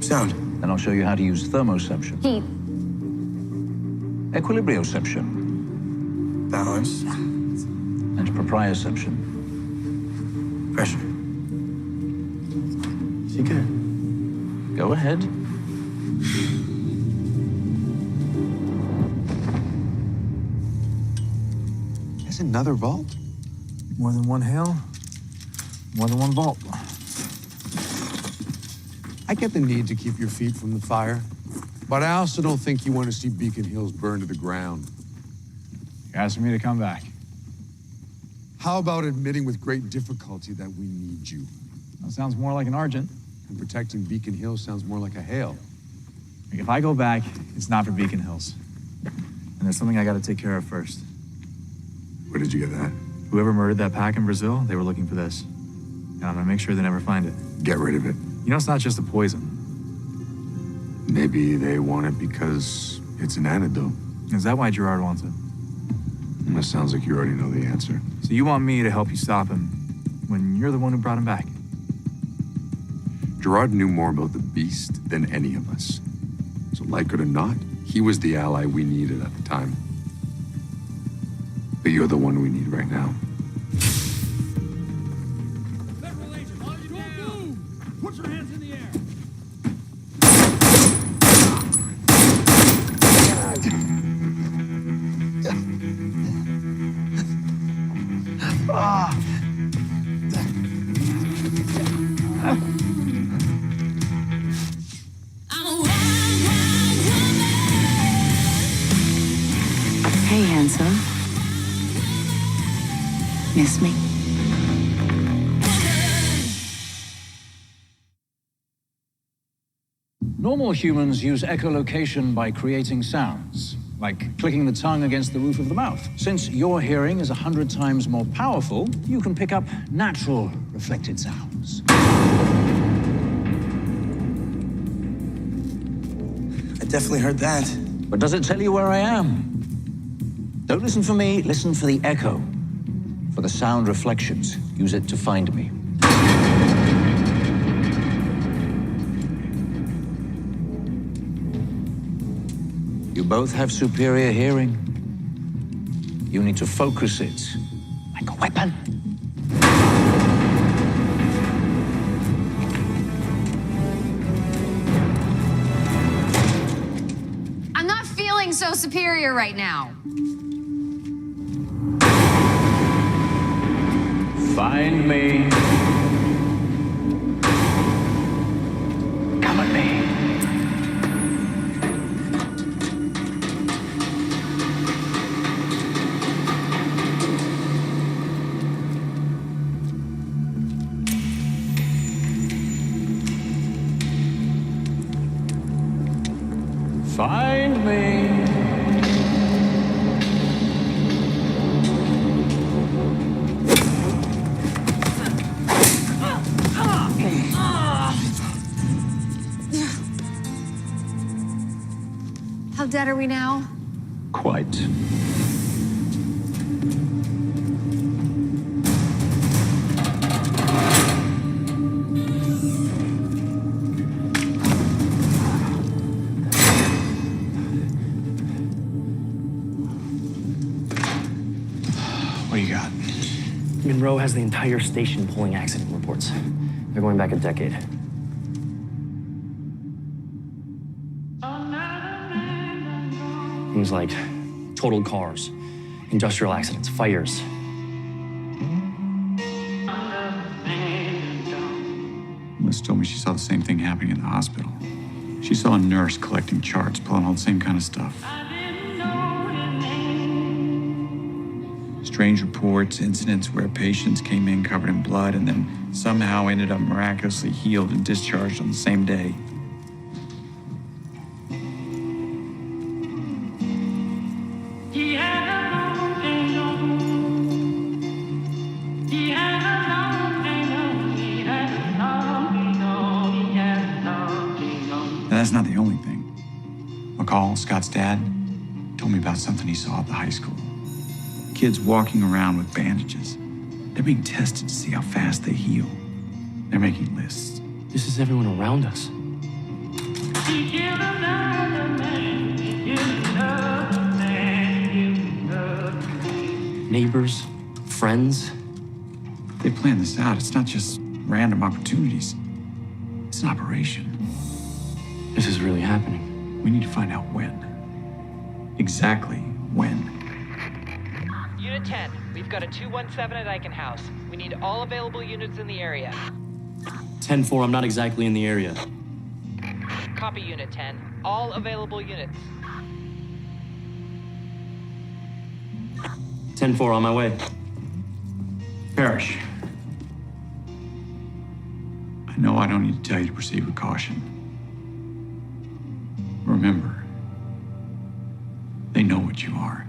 Sound. Then I'll show you how to use thermoception. Heat. Equilibrioception. Balance. And proprioception. Pressure. Is he good? Go ahead. There's another vault? More than one hill, more than one vault. I get the need to keep your feet from the fire, but I also don't think you want to see Beacon Hills burn to the ground. You're asking me to come back. How about admitting with great difficulty that we need you? That sounds more like an Argent. And protecting Beacon Hills sounds more like a Hale. If I go back, it's not for Beacon Hills. And there's something I gotta take care of first. Where did you get that? Whoever murdered that pack in Brazil, they were looking for this. And I'm gonna make sure they never find it. Get rid of it. You know, it's not just a poison. Maybe they want it because it's an antidote. Is that why Gerard wants it? That sounds like you already know the answer. So you want me to help you stop him when you're the one who brought him back? Gerard knew more about the beast than any of us. So like it or not, he was the ally we needed at the time. But you're the one we need right now. Federal agent, on you down. Put your hands in the air. Hey, handsome. Miss me? Normal humans use echolocation by creating sounds, like clicking the tongue against the roof of the mouth. Since your hearing is 100 times more powerful, you can pick up natural reflected sounds. I definitely heard that. But does it tell you where I am? Don't listen for me, listen for the echo. For the sound reflections, use it to find me. You both have superior hearing. You need to focus it like a weapon. I'm not feeling so superior right now. Find me. Come at me. Find me. How dead are we now? Quite. What do you got? Monroe has the entire station pulling accident reports. They're going back a decade. Things like totaled cars, industrial accidents, fires. Liz told me she saw the same thing happening in the hospital. She saw a nurse collecting charts, pulling all the same kind of stuff. Strange reports, incidents where patients came in covered in blood and then somehow ended up miraculously healed and discharged on the same day. And that's not the only thing. McCall, Scott's dad, told me about something he saw at the high school. Kids walking around with bandages. They're being tested to see how fast they heal. They're making lists. This is everyone around us. Neighbors, friends. They planned this out. It's not just random opportunities. It's an operation. This is really happening. We need to find out when. Exactly when. Unit 10, we've got a 217 at Eichen House. We need all available units in the area. 10-4, I'm not exactly in the area. Copy, Unit 10. All available units. 10-4, on my way. Parrish. I know I don't need to tell you to proceed with caution. Remember, they know what you are.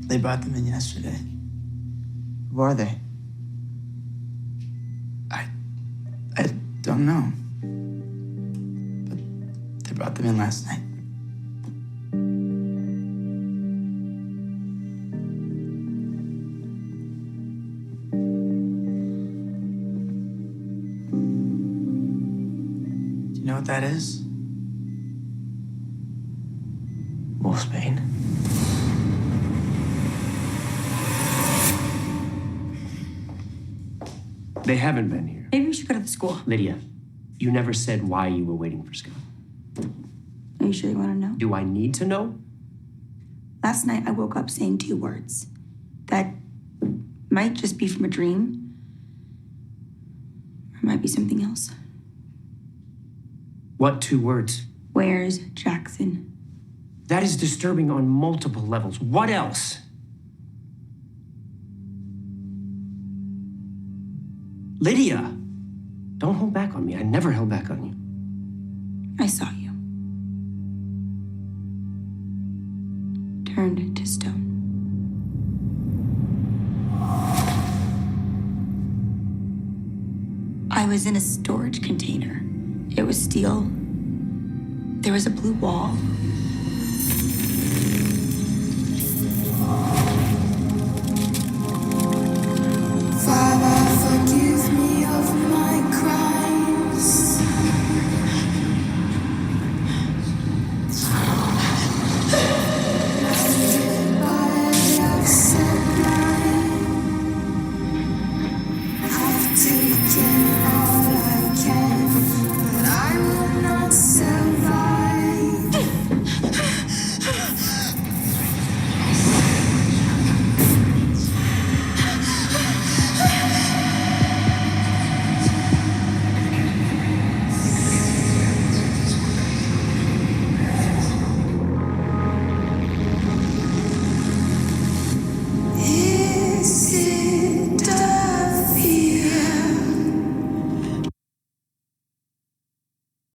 They brought them in yesterday. Who are they? I don't know. But they brought them in last night. Do you know what that is? Wolfsbane. They haven't been here. Maybe we should go to the school. Lydia, you never said why you were waiting for Scott. Are you sure you want to know? Do I need to know? Last night I woke up saying 2 words that might just be from a dream, or it might be something else. What 2 words? Where's Jackson? That is disturbing on multiple levels. What else? Lydia, don't hold back on me. I never held back on you. I saw you. Turned to stone. I was in a storage container. It was steel. There was a blue wall.